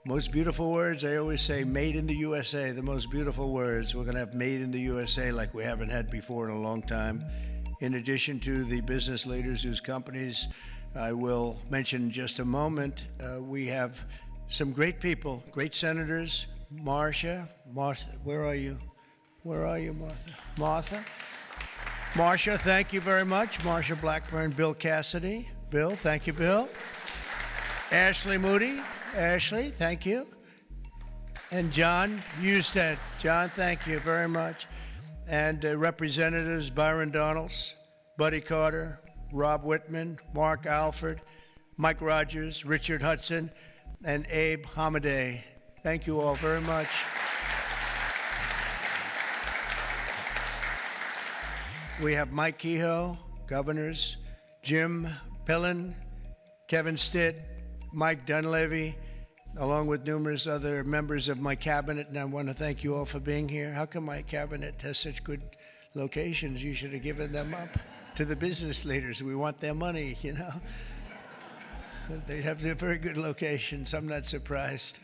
Most beautiful words, I always say made in the USA, the most beautiful words. We're going to have made in the USA like we haven't had before in a long time. In addition to the business leaders whose companies I will mention in just a moment, we have some great people, great senators. Marcia, where are you? Where are you, Martha? Martha? Marcia, thank you very much. Marcia Blackburn, Bill Cassidy. Bill, thank you, Bill. Ashley Moody. Ashley, thank you. And John Husted. John, thank you very much. And Representatives Byron Donalds, Buddy Carter, Rob Whitman, Mark Alford, Mike Rogers, Richard Hudson, and Abe Hamadeh. Thank you all very much. We have Mike Kehoe, governors, Jim Pillen, Kevin Stitt, Mike Dunleavy, along with numerous other members of my cabinet, and I want to thank you all for being here. How come my cabinet has such good locations? You should have given them up to the business leaders. We want their money, you know. They have their very good locations. I'm not surprised.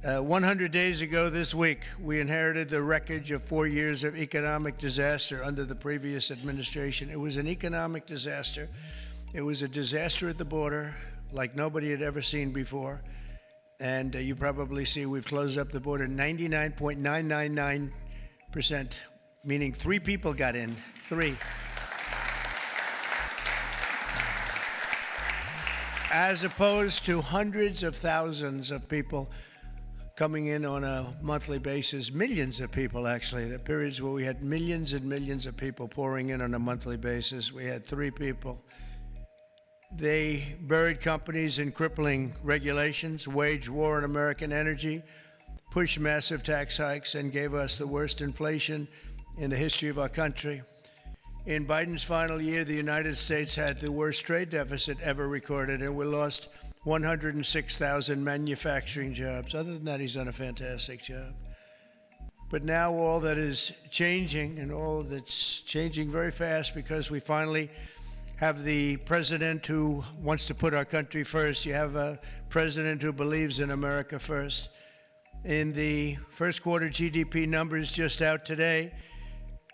100 days ago this week, we inherited the wreckage of 4 years of economic disaster under the previous administration. It was an economic disaster. It was a disaster at the border like nobody had ever seen before. And you probably see we've closed up the border 99.999%, meaning 3 people got in, 3. As opposed to hundreds of thousands of people coming in on a monthly basis, millions of people actually. There are periods where we had millions and millions of people pouring in on a monthly basis. We had 3 people. They buried companies in crippling regulations, waged war on American energy, pushed massive tax hikes, and gave us the worst inflation in the history of our country. In Biden's final year, the United States had the worst trade deficit ever recorded, and we lost 106,000 manufacturing jobs. Other than that, he's done a fantastic job. But now all that is changing, and all that's changing very fast, because we finally have the president who wants to put our country first. You have a president who believes in America first. In the first quarter GDP numbers just out today,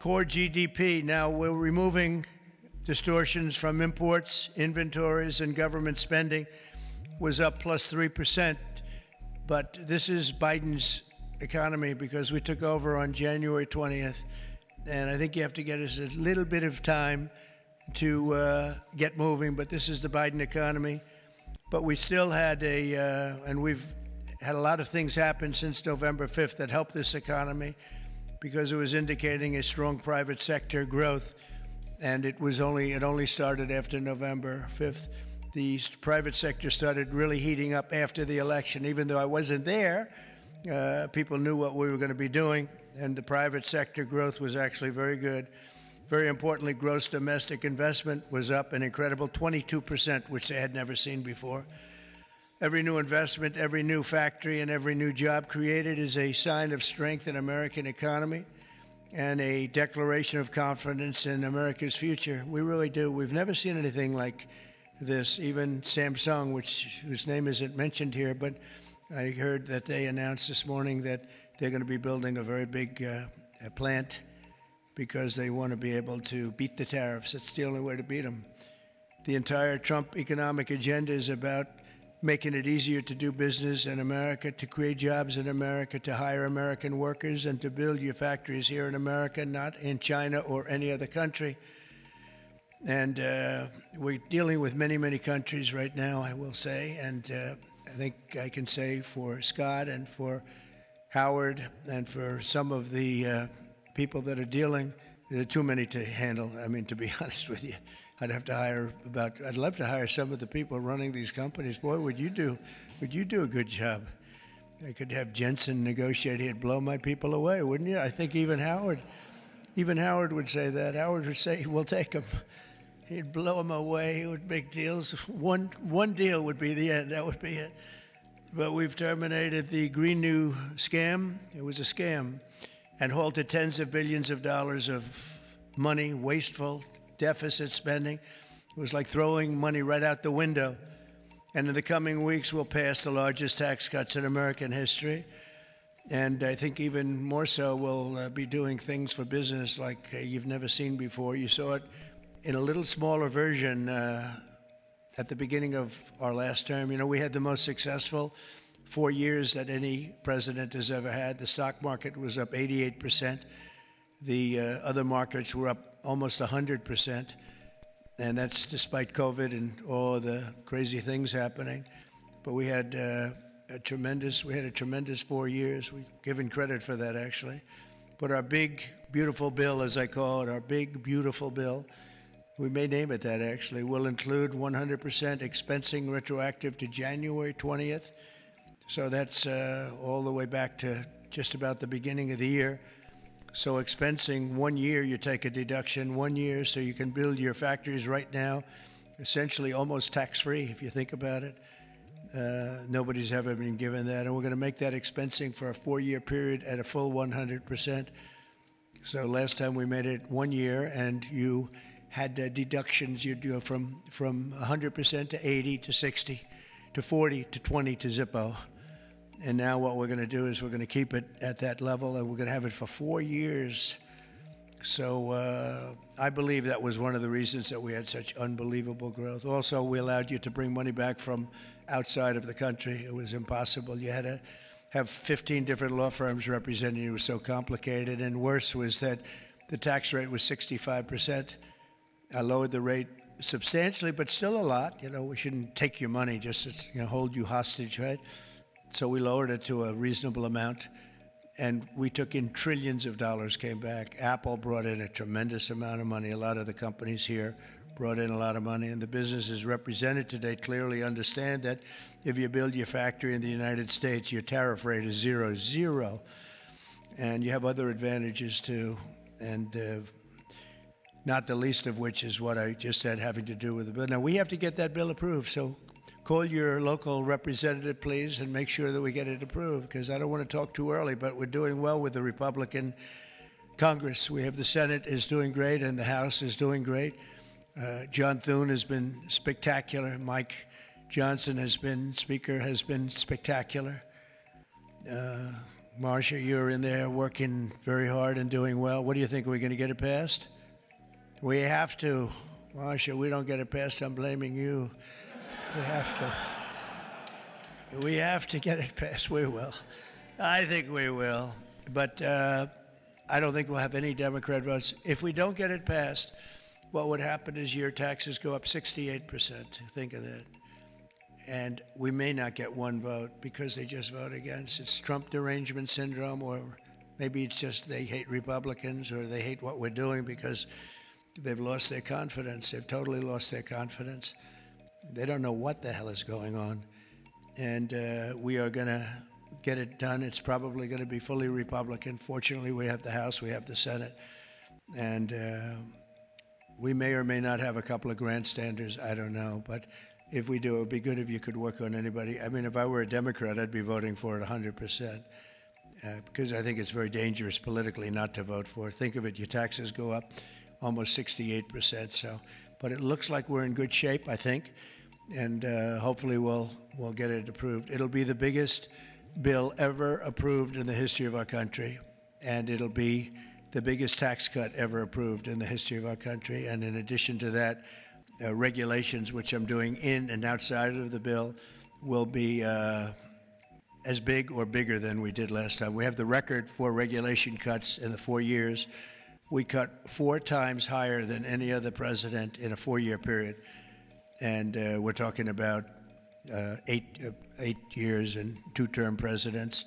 core GDP, now we're removing distortions from imports, inventories, and government spending, was up plus 3%. But this is Biden's economy because we took over on January 20th. And I think you have to get us a little bit of time to get moving, but this is the Biden economy. But we still had and we've had a lot of things happen since November 5th that helped this economy because it was indicating a strong private sector growth, and it only started after November 5th. The private sector started really heating up after the election. Even though I wasn't there, people knew what we were going to be doing, and the private sector growth was actually very good. Very importantly, gross domestic investment was up an incredible 22%, which they had never seen before. Every new investment, every new factory, and every new job created is a sign of strength in American economy and a declaration of confidence in America's future. We really do. We've never seen anything like this. Even Samsung, whose name isn't mentioned here, but I heard that they announced this morning that they're going to be building a very big plant because they want to be able to beat the tariffs. It's the only way to beat them. The entire Trump economic agenda is about making it easier to do business in America, to create jobs in America, to hire American workers, and to build your factories here in America, not in China or any other country. And we're dealing with many, many countries right now, I will say. And I think I can say for Scott and for Howard and for some of the people that are dealing, there are too many to handle. I mean, to be honest with you, I'd love to hire some of the people running these companies. Boy, would you do a good job. I could have Jensen negotiate. He'd blow my people away, wouldn't you? I think even Howard would say that. Howard would say, we'll take them. He'd blow them away with big deals. One deal would be the end. That would be it. But we've terminated the Green New scam. It was a scam. And halted tens of billions of dollars of money, wasteful deficit spending. It was like throwing money right out the window. And in the coming weeks, we'll pass the largest tax cuts in American history. And I think even more so, we'll be doing things for business like you've never seen before. You saw it in a little smaller version at the beginning of our last term. You know, we had the most successful 4 years that any president has ever had. The stock market was up 88%. The other markets were up almost 100%. And that's despite COVID and all the crazy things happening. But we had a tremendous 4 years. We've given credit for that, actually. But our big, beautiful bill, as I call it, our big, beautiful bill, we may name it that, actually, will include 100% expensing retroactive to January 20th. So that's all the way back to just about the beginning of the year. So expensing 1 year, you take a deduction 1 year, so you can build your factories right now, essentially almost tax-free, if you think about it. Nobody's ever been given that. And we're going to make that expensing for a 4-year period at a full 100%. So last time we made it 1 year, and you had deductions. You'd do from 100% to 80 to 60 to 40 to 20 to Zippo. And now what we're going to do is we're going to keep it at that level, and we're going to have it for 4 years. So I believe that was one of the reasons that we had such unbelievable growth. Also, we allowed you to bring money back from outside of the country. It was impossible. You had to have 15 different law firms representing you. It was so complicated. And worse was that the tax rate was 65%. I lowered the rate substantially, but still a lot. You know, we shouldn't take your money just to hold you hostage, right? So we lowered it to a reasonable amount, and we took in trillions of dollars, came back. Apple brought in a tremendous amount of money. A lot of the companies here brought in a lot of money, and the businesses represented today clearly understand that if you build your factory in the United States, your tariff rate is 0, and you have other advantages too, and not the least of which is what I just said, having to do with the bill. Now, we have to get that bill approved, so call your local representative, please, and make sure that we get it approved, because I don't want to talk too early, but we're doing well with the Republican Congress. We have the Senate is doing great, and the House is doing great. John Thune has been spectacular. Mike Johnson has been spectacular. Marcia, you're in there working very hard and doing well. What do you think? Are we going to get it passed? We have to. Marcia, we don't get it passed, I'm blaming you. We have to. We have to get it passed. We will. I think we will. But I don't think we'll have any Democrat votes. If we don't get it passed, what would happen is your taxes go up 68%. Think of that. And we may not get one vote because they just vote against. It's Trump derangement syndrome, or maybe it's just they hate Republicans, or they hate what we're doing because they've lost their confidence. They've totally lost their confidence. They don't know what the hell is going on. And we are going to get it done. It's probably going to be fully Republican. Fortunately, we have the House, we have the Senate. And we may or may not have a couple of grandstanders. I don't know. But if we do, it would be good if you could work on anybody. I mean, if I were a Democrat, I'd be voting for it 100%. Because I think it's very dangerous politically not to vote for it. Think of it, your taxes go up almost 68%. So, but it looks like we're in good shape, I think. And hopefully we'll get it approved. It'll be the biggest bill ever approved in the history of our country, and it'll be the biggest tax cut ever approved in the history of our country. And in addition to that, regulations, which I'm doing in and outside of the bill, will be as big or bigger than we did last time. We have the record for regulation cuts in the 4 years. We cut 4 times higher than any other president in a 4-year period. And we're talking about 8 years and 2-term presidents.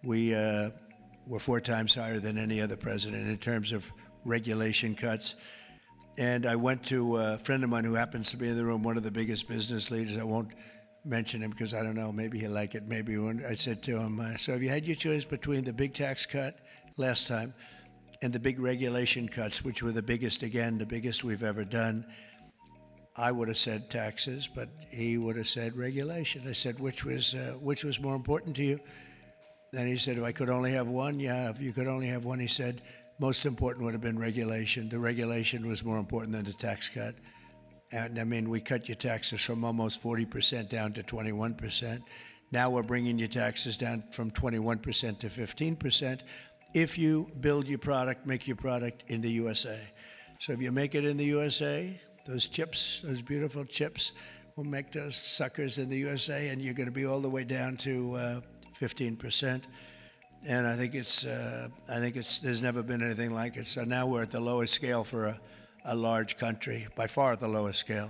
We were 4 times higher than any other president in terms of regulation cuts. And I went to a friend of mine who happens to be in the room, one of the biggest business leaders. I won't mention him because I don't know, maybe he'll like it, maybe he won't. I said to him, so have you had your choice between the big tax cut last time and the big regulation cuts, which were the biggest, again, the biggest we've ever done? I would have said taxes, but he would have said regulation. I said, which was more important to you? And he said, if I could only have one, yeah, if you could only have one, he said, most important would have been regulation. The regulation was more important than the tax cut. And I mean, we cut your taxes from almost 40% down to 21%. Now we're bringing your taxes down from 21% to 15% if you build your product, make your product in the USA. So if you make it in the USA, those chips, those beautiful chips, we'll make those suckers in the USA, and you're going to be all the way down to 15%. And I think there's never been anything like it. So now we're at the lowest scale for a large country, by far the lowest scale.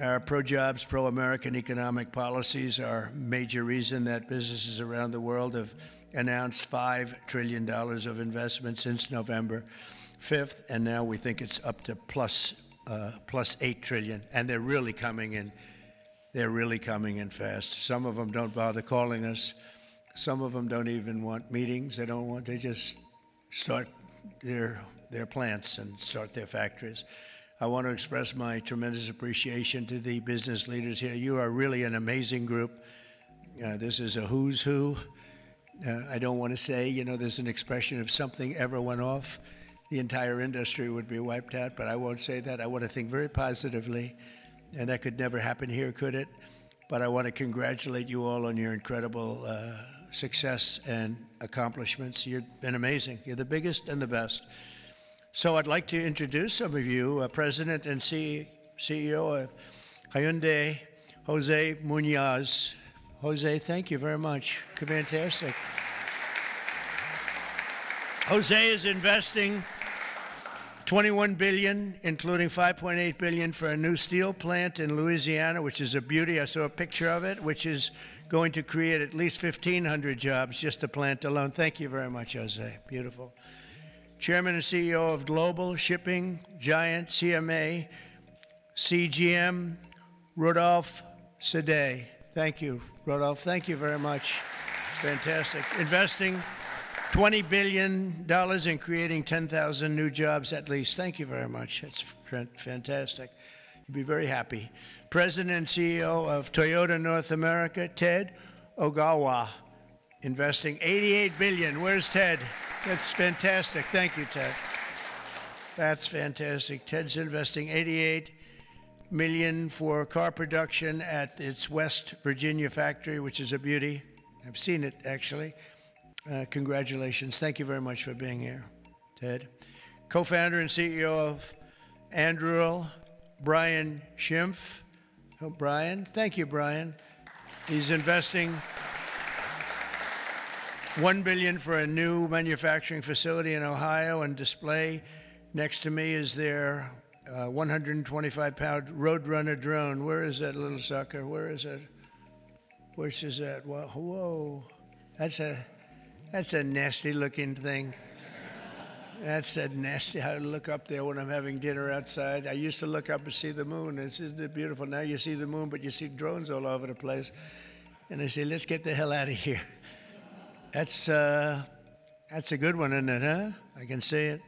Our pro-jobs, pro-American economic policies are a major reason that businesses around the world have announced $5 trillion of investment since November 5th, and now we think it's up to plus 8 trillion, and they're really coming in. They're really coming in fast. Some of them don't bother calling us. Some of them don't even want meetings. They just start their plants and start their factories. I want to express my tremendous appreciation to the business leaders here. You are really an amazing group. This is a who's who. I don't want to say, there's an expression if something ever went off, the entire industry would be wiped out, but I won't say that. I want to think very positively, and that could never happen here, could it? But I want to congratulate you all on your incredible success and accomplishments. You've been amazing. You're the biggest and the best. So I'd like to introduce some of you, President and CEO of Hyundai, Jose Munoz. Jose, thank you very much. Fantastic. Jose is investing $21 billion, including $5.8 billion for a new steel plant in Louisiana, which is a beauty. I saw a picture of it, which is going to create at least 1,500 jobs, just the plant alone. Thank you very much, Jose. Beautiful. Chairman and CEO of global shipping giant CMA, CGM, Rodolphe Sade. Thank you, Rodolphe. Thank you very much. Fantastic. Investing $20 billion in creating 10,000 new jobs at least. Thank you very much. It's fantastic. You'll be very happy. President and CEO of Toyota North America, Ted Ogawa, investing $88 billion. Where's Ted? That's fantastic. Thank you, Ted. That's fantastic. Ted's investing $88 million for car production at its West Virginia factory, which is a beauty. I've seen it, actually. Congratulations. Thank you very much for being here, Ted. Co-founder and CEO of Anduril, Brian Schimpf. Oh, Brian. Thank you, Brian. He's investing $1 billion for a new manufacturing facility in Ohio and display. Next to me is their 125-pound Roadrunner drone. Where is that little sucker? Where is it? Which is that? Whoa. That's a nasty-looking thing. That's a nasty. I look up there when I'm having dinner outside. I used to look up and see the moon. Isn't it beautiful? Now you see the moon, but you see drones all over the place. And I say, let's get the hell out of here. That's a good one, isn't it, huh? I can see it.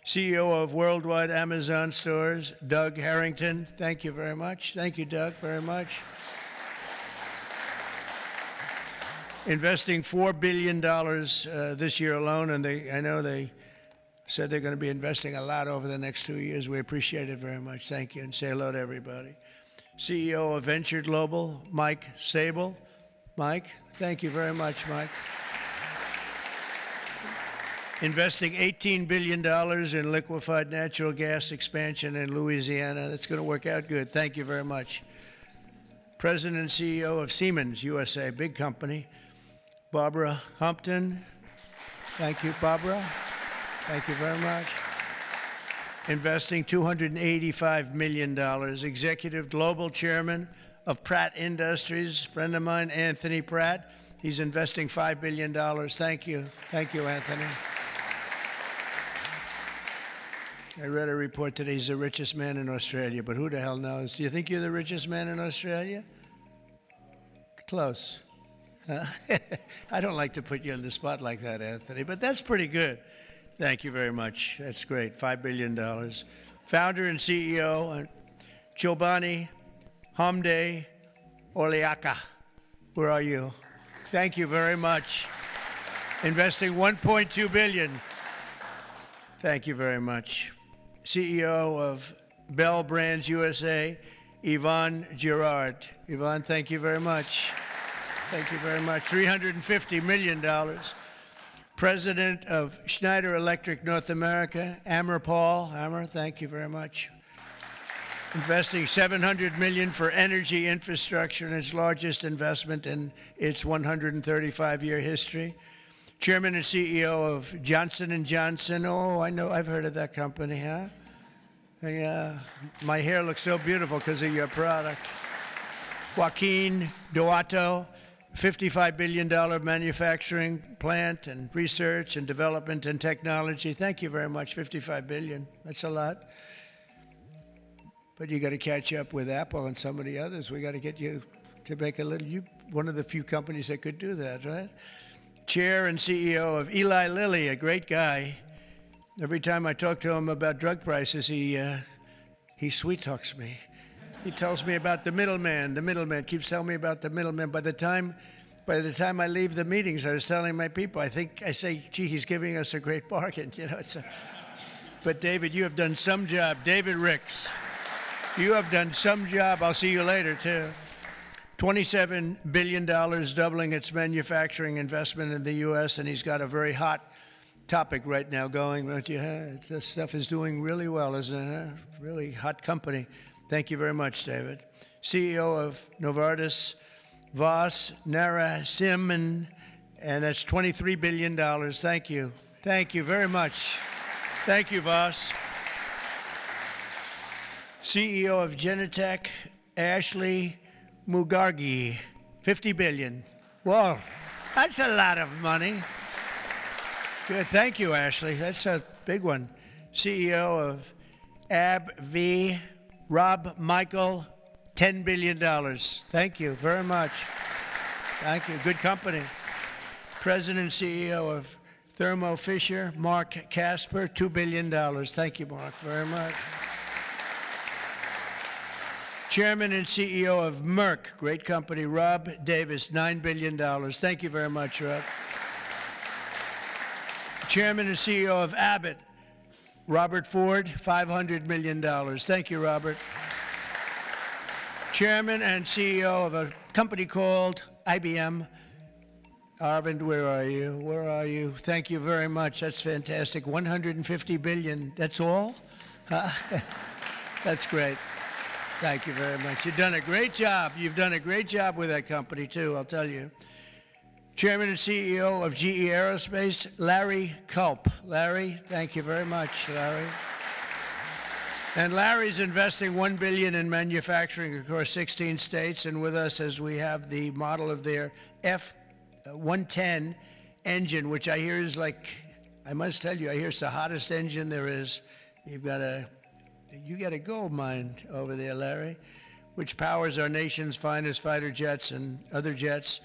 CEO of Worldwide Amazon Stores, Doug Harrington. Thank you very much. Thank you, Doug, very much. Investing $4 billion this year alone, and I know they said they're going to be investing a lot over the next 2 years. We appreciate it very much. Thank you, and say hello to everybody. CEO of Venture Global, Mike Sable. Mike, thank you very much, Mike. Investing $18 billion in liquefied natural gas expansion in Louisiana. That's going to work out good. Thank you very much. President and CEO of Siemens USA, big company. Barbara Humpton. Thank you, Barbara. Thank you very much. Investing $285 million. Executive Global Chairman of Pratt Industries, friend of mine, Anthony Pratt. He's investing $5 billion. Thank you. Thank you, Anthony. I read a report today he's the richest man in Australia, but who the hell knows? Do you think you're the richest man in Australia? Close. I don't like to put you on the spot like that, Anthony, but that's pretty good. Thank you very much. That's great. $5 billion. Founder and CEO, Chobani Hamde Oliaka. Where are you? Thank you very much. Investing $1.2 billion. Thank you very much. CEO of Bell Brands USA, Yvonne Girard. Yvonne, thank you very much. Thank you very much. $350 million. President of Schneider Electric North America, Amr Paul. Amr, thank you very much. Investing $700 million for energy infrastructure in its largest investment in its 135-year history. Chairman and CEO of Johnson & Johnson. Oh, I know, I've heard of that company, huh? Yeah, my hair looks so beautiful because of your product. Joaquin Duato, $55 billion manufacturing plant and research and development and technology. Thank you very much, $55 billion. That's a lot. But you got to catch up with Apple and some of the others. We got to get you to make a little, you one of the few companies that could do that, right? Chair and CEO of Eli Lilly, a great guy. Every time I talk to him about drug prices, he sweet talks me. He tells me about the middleman. The middleman keeps telling me about the middleman. By the time I leave the meetings, I was telling my people, I say, gee, he's giving us a great bargain. You know, but David, you have done some job. David Ricks, you have done some job. I'll see you later, too. $27 billion, doubling its manufacturing investment in the U.S., and he's got a very hot topic right now going, don't you? This stuff is doing really well, isn't it? Really hot company. Thank you very much, David. CEO of Novartis, Vas Narasimhan, and that's $23 billion. Thank you. Thank you very much. Thank you, Vas. CEO of Genentech, Ashley Mugargi, $50 billion. Whoa, that's a lot of money. Good, thank you, Ashley. That's a big one. CEO of AbbVie, Rob Michael, $10 billion. Thank you very much. Thank you, good company. President and CEO of Thermo Fisher, Mark Casper, $2 billion. Thank you, Mark, very much. Chairman and CEO of Merck, great company, Rob Davis, $9 billion. Thank you very much, Rob. Chairman and CEO of Abbott, Robert Ford, $500 million. Thank you, Robert. Chairman and CEO of a company called IBM. Arvind, where are you? Where are you? Thank you very much. That's fantastic. $150 billion. That's all? That's great. Thank you very much. You've done a great job. You've done a great job with that company, too, I'll tell you. Chairman and CEO of GE Aerospace, Larry Culp. Larry, thank you very much, Larry. And Larry's investing $1 billion in manufacturing across 16 states, and with us as we have the model of their F-110 engine, which I hear is like, I must tell you, I hear it's the hottest engine there is. You got a gold mine over there, Larry, which powers our nation's finest fighter jets and other jets.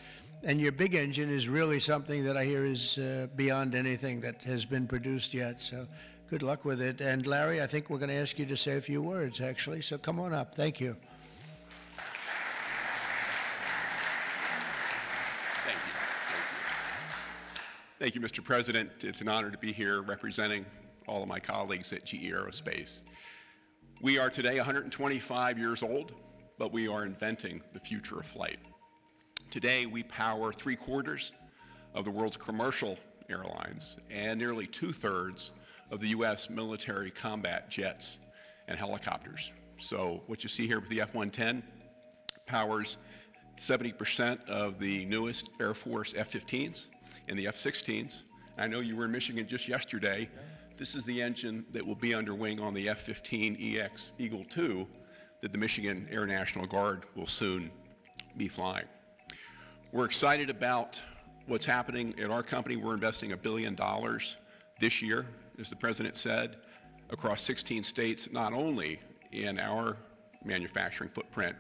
And your big engine is really something that I hear is beyond anything that has been produced yet. So good luck with it. And Larry, I think we're going to ask you to say a few words, actually. So come on up. Thank you. Thank you. Thank you, Mr. President. It's an honor to be here representing all of my colleagues at GE Aerospace. We are today 125 years old, but we are inventing the future of flight. Today, we power 3/4 of the world's commercial airlines and nearly 2/3 of the U.S. military combat jets and helicopters. So what you see here with the F-110 powers 70% of the newest Air Force F-15s and the F-16s. I know you were in Michigan just yesterday. This is the engine that will be under wing on the F-15EX Eagle II that the Michigan Air National Guard will soon be flying. We're excited about what's happening at our company. We're investing $1 billion this year, as the President said, across 16 states, not only in our manufacturing footprint,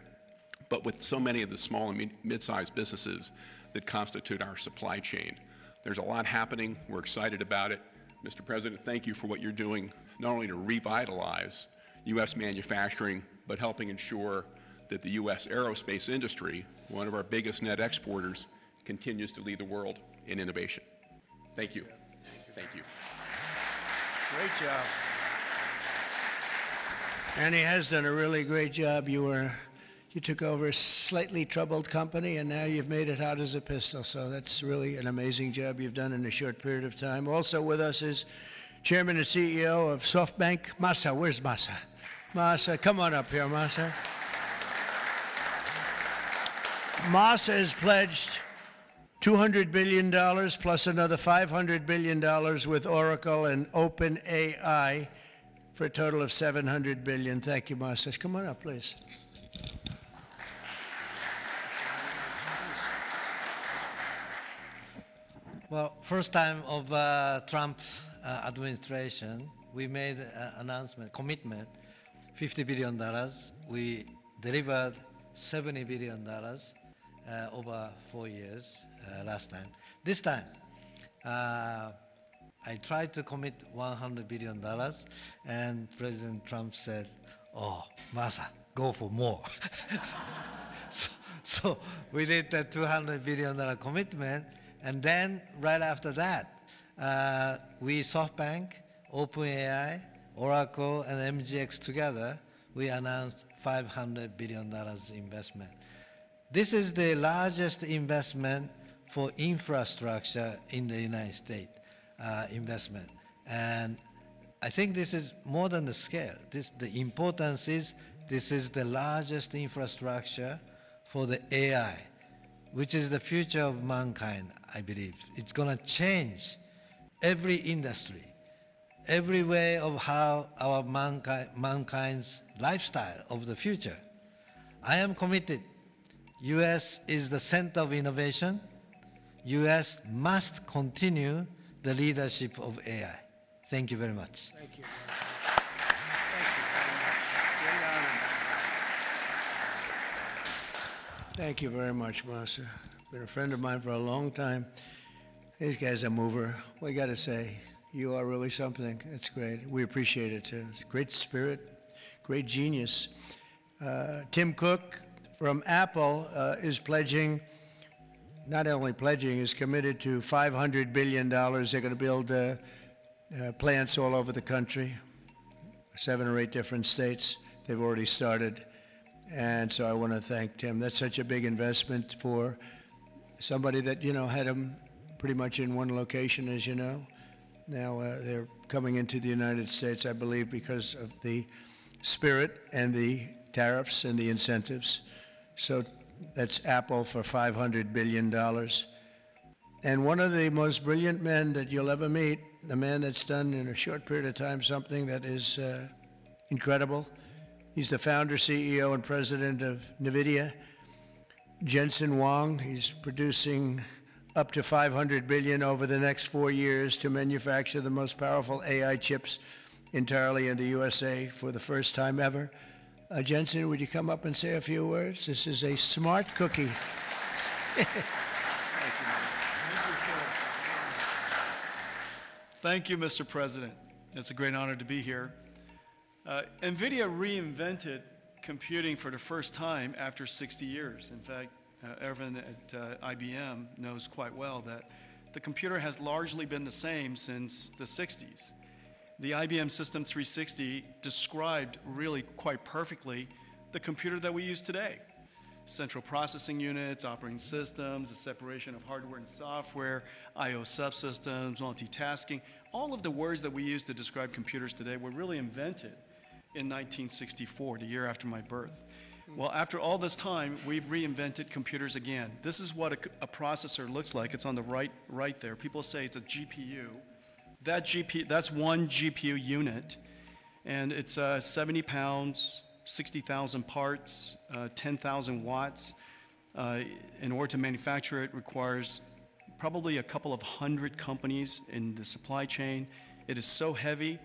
but with so many of the small and mid-sized businesses that constitute our supply chain. There's a lot happening. We're excited about it. Mr. President, thank you for what you're doing, not only to revitalize U.S. manufacturing, but helping ensure that the U.S. aerospace industry, one of our biggest net exporters, continues to lead the world in innovation. Thank you. Thank you. Great job. And he has done a really great job. You took over a slightly troubled company, and now you've made it hot as a pistol. So that's really an amazing job you've done in a short period of time. Also with us is Chairman and CEO of SoftBank, Masa. Where's Masa? Masa, come on up here, Masa. Masa has pledged $200 billion plus another $500 billion with Oracle and OpenAI for a total of $700 billion. Thank you, Masa. Come on up, please. Well, first time of Trump administration, we made an announcement, commitment, $50 billion. We delivered $70 billion over 4 years last time. This time, I tried to commit $100 billion, and President Trump said, "Oh, Masa, go for more." so we did the $200 billion commitment, and then right after that, we SoftBank, OpenAI, Oracle, and MGX together, we announced $500 billion investment. This is the largest investment for infrastructure in the United States, investment. And I think this is more than the scale. The importance is this is the largest infrastructure for the AI, which is the future of mankind, I believe. It's going to change every industry, every way of how our mankind's lifestyle of the future. I am committed. U.S. is the center of innovation. U.S. must continue the leadership of AI. Thank you very much. Thank you. Thank you very much, Masa. Been a friend of mine for a long time. These guys are mover. We got to say, you are really something. It's great. We appreciate it too. It's great spirit, great genius. Tim Cook from Apple is pledging, not only pledging, is committed to $500 billion. They're going to build plants all over the country, 7 or 8 different states. They've already started. And so I want to thank Tim. That's such a big investment for somebody that, had them pretty much in one location, as you know. Now they're coming into the United States, I believe, because of the spirit and the tariffs and the incentives. So that's Apple for $500 billion. And one of the most brilliant men that you'll ever meet, the man that's done in a short period of time something that is incredible. He's the founder, CEO, and president of NVIDIA, Jensen Huang. He's producing up to $500 billion over the next 4 years to manufacture the most powerful AI chips entirely in the USA for the first time ever. Jensen, would you come up and say a few words? This is a smart cookie. Thank you, Mr. President. It's a great honor to be here. NVIDIA reinvented computing for the first time after 60 years. In fact, Ervin at IBM knows quite well that the computer has largely been the same since the 60s. The IBM System 360 described really quite perfectly the computer that we use today. Central processing units, operating systems, the separation of hardware and software, I/O subsystems, multitasking, all of the words that we use to describe computers today were really invented in 1964, the year after my birth. Well, after all this time, we've reinvented computers again. This is what a processor looks like. It's on the right there. People say it's a GPU. That's one GPU unit, and it's 70 pounds, 60,000 parts, 10,000 watts. In order to manufacture it requires probably a couple of hundred companies in the supply chain. It is so heavy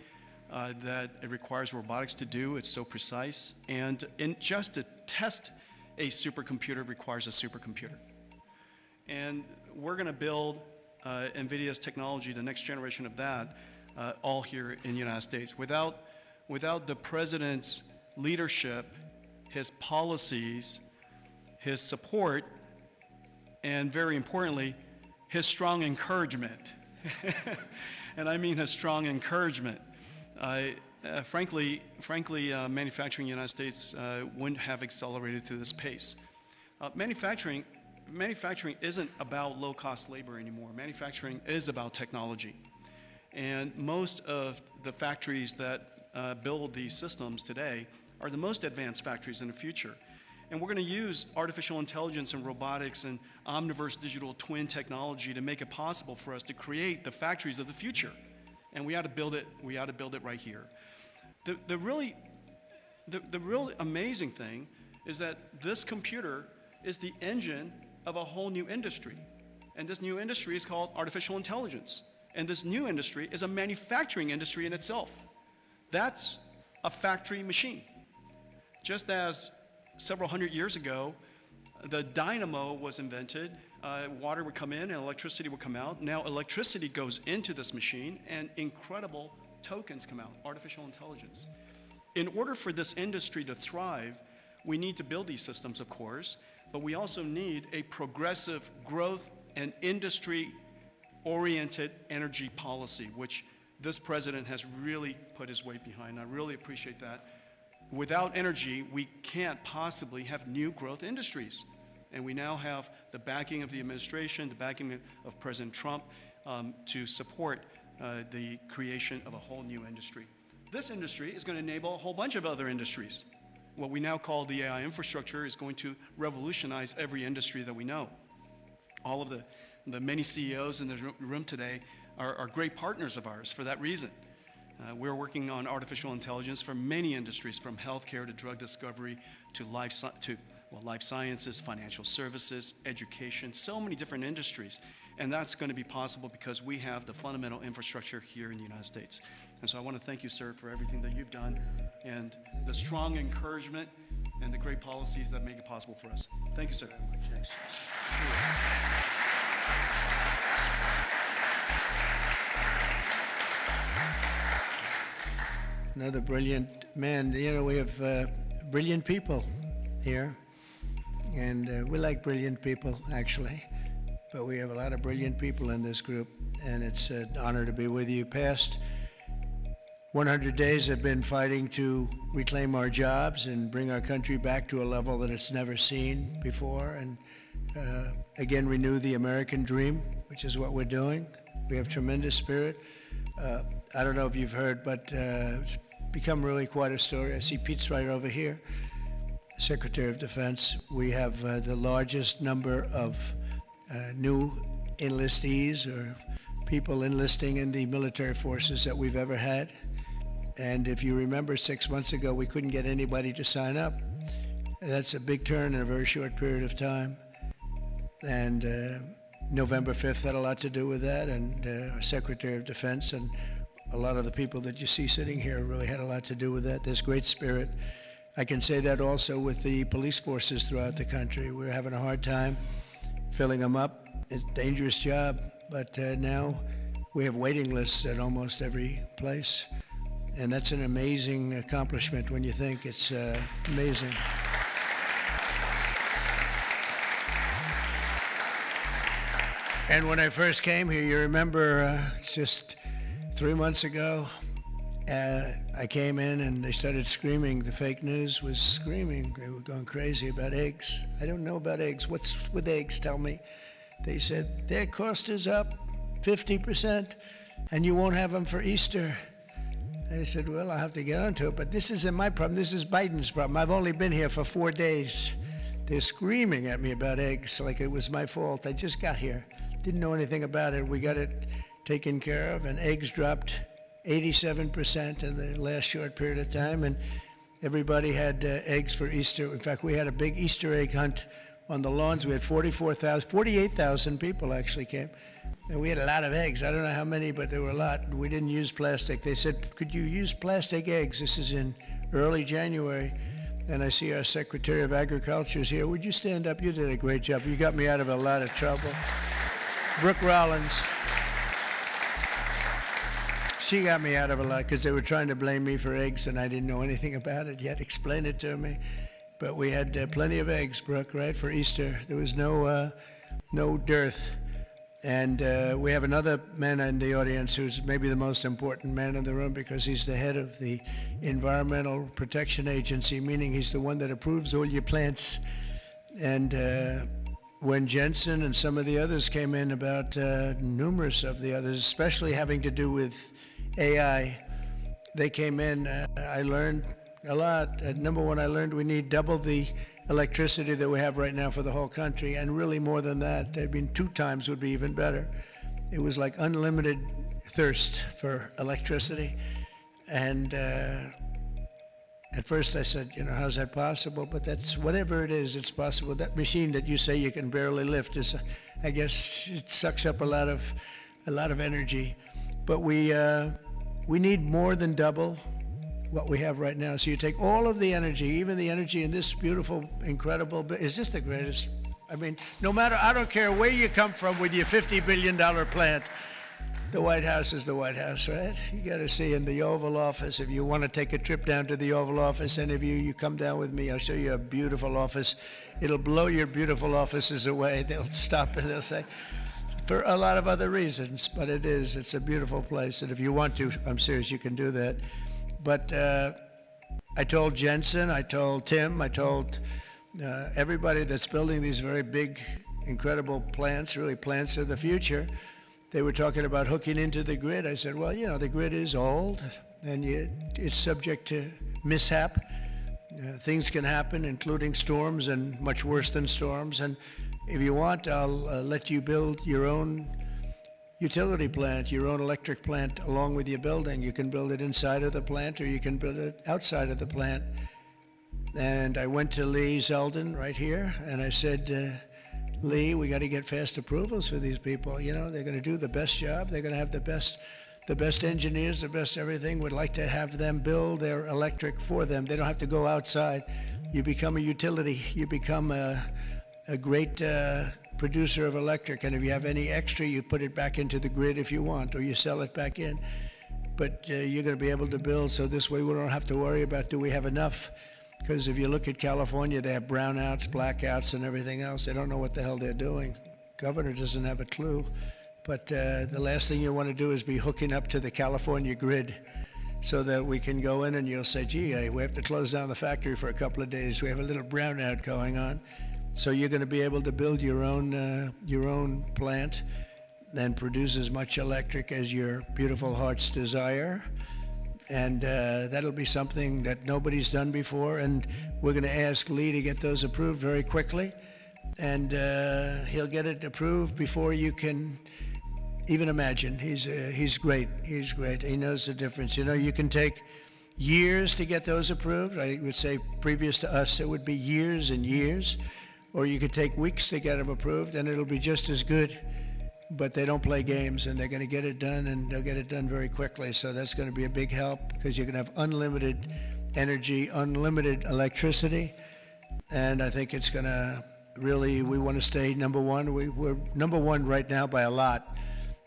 that it requires robotics to do. It's so precise. And just to test a supercomputer requires a supercomputer. And we're going to build NVIDIA's technology, the next generation of that, all here in the United States. Without the president's leadership, his policies, his support, and very importantly, his strong encouragement. And I mean his strong encouragement. manufacturing in the United States wouldn't have accelerated to this pace. Manufacturing isn't about low-cost labor anymore. Manufacturing is about technology. And most of the factories that build these systems today are the most advanced factories in the future. And we're going to use artificial intelligence and robotics and omniverse digital twin technology to make it possible for us to create the factories of the future. And we ought to build it right here. The really amazing thing is that this computer is the engine of a whole new industry. And this new industry is called artificial intelligence. And this new industry is a manufacturing industry in itself. That's a factory machine. Just as several hundred years ago, the dynamo was invented, water would come in and electricity would come out. Now electricity goes into this machine and incredible tokens come out, artificial intelligence. In order for this industry to thrive, we need to build these systems, of course, but we also need a progressive growth and industry-oriented energy policy, which this president has really put his weight behind. I really appreciate that. Without energy, we can't possibly have new growth industries. And we now have the backing of the administration, the backing of President Trump to support the creation of a whole new industry. This industry is going to enable a whole bunch of other industries. What we now call the AI infrastructure is going to revolutionize every industry that we know. All of the many CEOs in the room today are great partners of ours for that reason. We're working on artificial intelligence for many industries, from healthcare to drug discovery to life sciences, financial services, education, so many different industries. And that's going to be possible because we have the fundamental infrastructure here in the United States. And so I want to thank you, sir, for everything that you've done and the strong encouragement and the great policies that make it possible for us. Thank you, sir. Another brilliant man. You know, we have brilliant people here, and we like brilliant people, actually. But we have a lot of brilliant people in this group, and it's an honor to be with you. Past 100 days have been fighting to reclaim our jobs and bring our country back to a level that it's never seen before, and again renew the American dream, which is what we're doing. We have tremendous spirit. I don't know if you've heard, but it's become really quite a story. I see Pete's right over here, Secretary of Defense. We have the largest number of new enlistees or people enlisting in the military forces that we've ever had. And if you remember, 6 months ago, we couldn't get anybody to sign up. That's a big turn in a very short period of time. And November 5th had a lot to do with that, and our Secretary of Defense and a lot of the people that you see sitting here really had a lot to do with that. There's great spirit. I can say that also with the police forces throughout the country. We're having a hard time filling them up. It's a dangerous job, but now we have waiting lists at almost every place. And that's an amazing accomplishment when you think. It's amazing. And when I first came here, you remember just 3 months ago, I came in and they started screaming. The fake news was screaming. They were going crazy about eggs. I don't know about eggs. What's with eggs? Tell me. They said, their cost is up 50%, and you won't have them for Easter. I said, well, I'll have to get onto it, but this isn't my problem. This is Biden's problem. I've only been here for 4 days. They're screaming at me about eggs like it was my fault. I just got here. Didn't know anything about it. We got it taken care of, and eggs dropped 87% in the last short period of time, and everybody had eggs for Easter. In fact, we had a big Easter egg hunt on the lawns. We had 48,000 people actually came, and we had a lot of eggs. I don't know how many, but there were a lot. We didn't use plastic. They said, could you use plastic eggs? This is in early January, and I see our Secretary of Agriculture is here. Would you stand up? You did a great job. You got me out of a lot of trouble. Brooke Rollins. She got me out of a lot because they were trying to blame me for eggs, and I didn't know anything about it yet. Explain it to me. But we had plenty of eggs, Brooke, right, for Easter. There was no dearth. And we have another man in the audience who's maybe the most important man in the room because he's the head of the Environmental Protection Agency, meaning he's the one that approves all your plants. And when Jensen and some of the others came in about numerous of the others, especially having to do with AI, they came in, I learned a lot. Number one, I learned we need double the electricity that we have right now for the whole country, and really more than that. I mean, 2 times would be even better. It was like unlimited thirst for electricity. And at first I said, how's that possible? But that's, whatever it is, it's possible. That machine that you say you can barely lift is, I guess, it sucks up a lot of energy. But we need more than double what we have right now. So you take all of the energy, even the energy in this beautiful, incredible, is this the greatest? I mean, no matter, I don't care where you come from with your $50 billion plant, the White House is the White House, right? You got to see in the Oval Office, if you want to take a trip down to the Oval Office, any of you come down with me, I'll show you a beautiful office. It'll blow your beautiful offices away. They'll stop and they'll say, for a lot of other reasons, but it's a beautiful place. And if you want to, I'm serious, you can do that. But I told Jensen, I told Tim, I told everybody that's building these very big, incredible plants, really plants of the future, they were talking about hooking into the grid. I said, well, the grid is old and it's subject to mishap. Things can happen, including storms and much worse than storms. And if you want, I'll let you build your own utility plant, your own electric plant along with your building. You can build it inside of the plant or you can build it outside of the plant. And I went to Lee Zeldin right here and I said, Lee, we got to get fast approvals for these people. They're going to do the best job. They're going to have the best engineers, the best everything. We'd like to have them build their electric for them. They don't have to go outside. You become a utility. You become a great producer of electric, and if you have any extra, you put it back into the grid if you want, or you sell it back in. But you're going to be able to build, so this way we don't have to worry about do we have enough, because if you look at California, they have brownouts, blackouts, and everything else. They don't know what the hell they're doing. Governor doesn't have a clue. But the last thing you want to do is be hooking up to the California grid so that we can go in and you'll say, gee, we have to close down the factory for a couple of days. We have a little brownout going on. So you're going to be able to build your own plant and produce as much electric as your beautiful heart's desire. And that'll be something that nobody's done before. And we're going to ask Lee to get those approved very quickly. And he'll get it approved before you can even imagine. He's great. He's great. He knows the difference. You can take years to get those approved. I would say previous to us, it would be years and years. Or you could take weeks to get them approved, and it'll be just as good. But they don't play games, and they're going to get it done, and they'll get it done very quickly. So that's going to be a big help because you're going to have unlimited energy, unlimited electricity. And I think it's going to really, we want to stay number one. We're number one right now by a lot.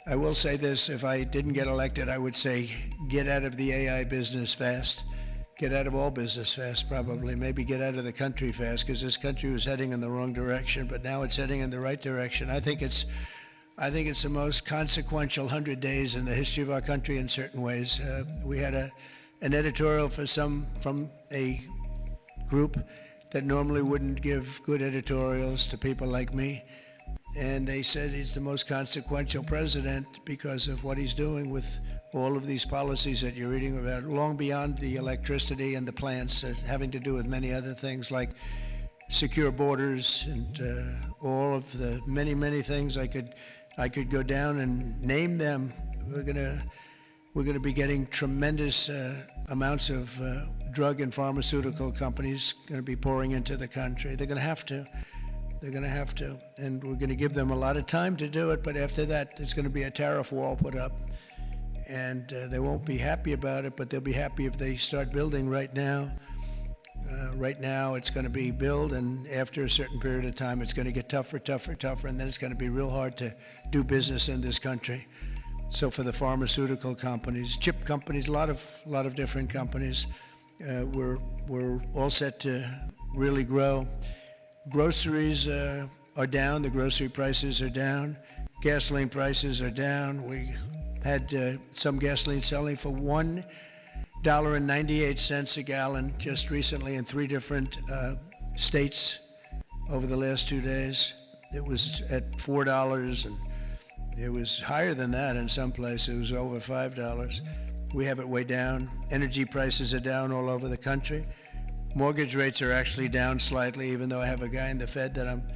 I will say this, if I didn't get elected, I would say get out of the AI business fast. Get out of all business fast, probably. Maybe get out of the country fast, because this country was heading in the wrong direction, but now it's heading in the right direction. I think it's the most consequential 100 days in the history of our country in certain ways. We had an editorial from a group that normally wouldn't give good editorials to people like me. And they said he's the most consequential president because of what he's doing with all of these policies that you're reading about, long beyond the electricity and the plants, having to do with many other things like secure borders and all of the many, many things. I could go down and name them. We're gonna be getting tremendous amounts of drug and pharmaceutical companies going to be pouring into the country. They're going to have to. They're going to have to. And we're going to give them a lot of time to do it, but after that, there's going to be a tariff wall put up. And they won't be happy about it, but they'll be happy if they start building right now. Right now, it's going to be build, and after a certain period of time, it's going to get tougher, and then it's going to be real hard to do business in this country. So for the pharmaceutical companies, chip companies, a lot of different companies, we're all set to really grow. Groceries are down. The grocery prices are down. Gasoline prices are down. We had some gasoline selling for $1.98 a gallon just recently in 3 different states over the last 2 days. It was at $4, and it was higher than that in some places. It was over $5. We have it way down. Energy prices are down all over the country. Mortgage rates are actually down slightly, even though I have a guy in the Fed that I'm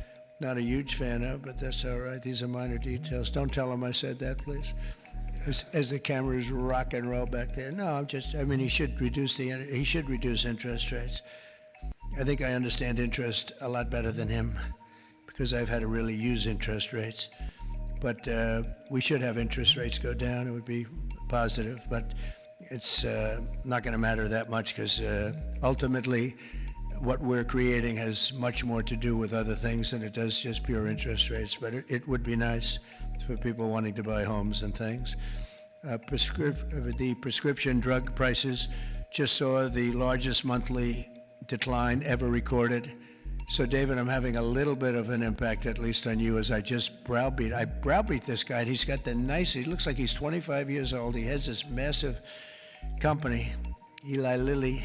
not a huge fan of, but that's all right. These are minor details. Don't tell him I said that, please. As the cameras rock and roll back there. No, he should reduce interest rates. I think I understand interest a lot better than him because I've had to really use interest rates. But we should have interest rates go down. It would be positive, but it's not going to matter that much because ultimately what we're creating has much more to do with other things than it does just pure interest rates. But it would be nice for people wanting to buy homes and things. The prescription drug prices just saw the largest monthly decline ever recorded. So, David, I'm having a little bit of an impact, at least on you, as I browbeat this guy. He looks like he's 25 years old. He has this massive company, Eli Lilly,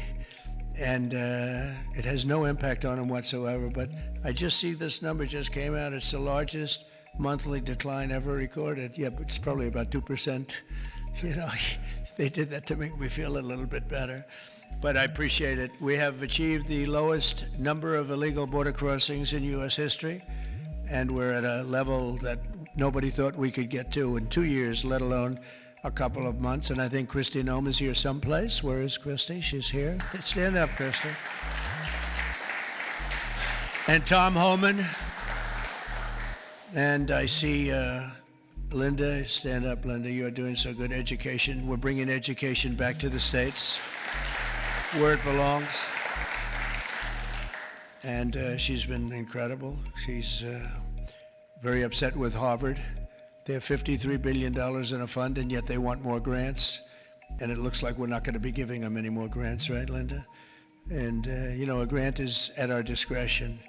and it has no impact on him whatsoever. But I just see this number just came out. It's the largest monthly decline ever recorded. Yeah, but it's probably about 2%. They did that to make me feel a little bit better. But I appreciate it. We have achieved the lowest number of illegal border crossings in U.S. history, and we're at a level that nobody thought we could get to in 2 years, let alone a couple of months. And I think Kristi Noem is here someplace. Where is Kristi? She's here. Stand up, Kristi. And Tom Homan. And I see Linda. Stand up, Linda. You are doing so good. Education. We're bringing education back to the States, where it belongs. And she's been incredible. She's very upset with Harvard. They have $53 billion in a fund, and yet they want more grants. And it looks like we're not going to be giving them any more grants, right, Linda? And, a grant is at our discretion,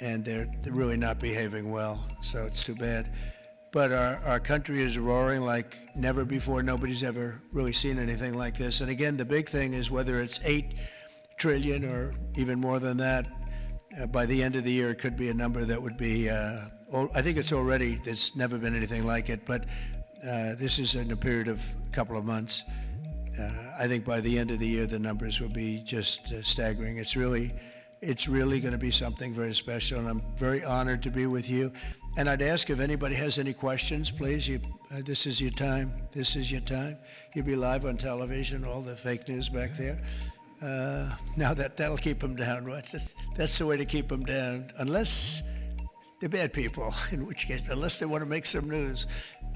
and they're really not behaving well, so it's too bad. But our country is roaring like never before. Nobody's ever really seen anything like this. And again, the big thing is whether it's $8 trillion or even more than that, by the end of the year, it could be a number that would be, I think it's already, there's never been anything like it, but this is in a period of a couple of months. I think by the end of the year, the numbers will be just staggering. It's really going to be something very special, and I'm very honored to be with you. And I'd ask if anybody has any questions, please. This is your time. This is your time. You'll be live on television, all the fake news back there. Now that'll keep them down, right? That's the way to keep them down, unless they're bad people, in which case, unless they want to make some news.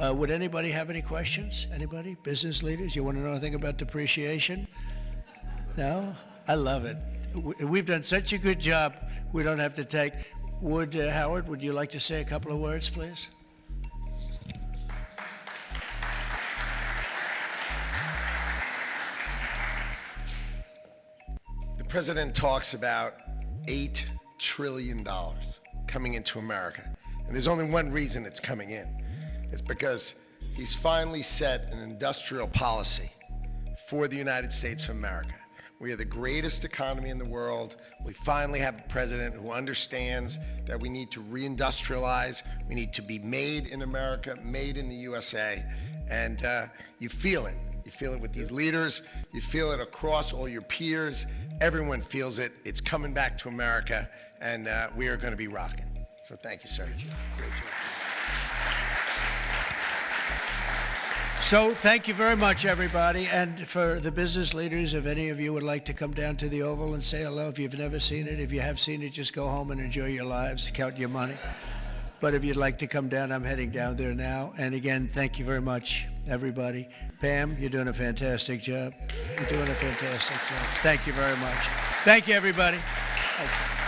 Would anybody have any questions? Anybody? Business leaders? You want to know anything about depreciation? No? I love it. We've done such a good job, we don't have to take. Howard, would you like to say a couple of words, please? The president talks about $8 trillion coming into America. And there's only one reason it's coming in. It's because he's finally set an industrial policy for the United States of America. We are the greatest economy in the world. We finally have a president who understands that we need to reindustrialize. We need to be made in America, made in the USA. And you feel it. You feel it with these leaders. You feel it across all your peers. Everyone feels it. It's coming back to America, and we are going to be rocking. So thank you, sir. Great job. So thank you very much, everybody. And for the business leaders, if any of you would like to come down to the Oval and say hello, if you've never seen it, if you have seen it, just go home and enjoy your lives, count your money. But if you'd like to come down, I'm heading down there now. And again, thank you very much, everybody. Pam, you're doing a fantastic job. You're doing a fantastic job. Thank you very much. Thank you, everybody. Thank you.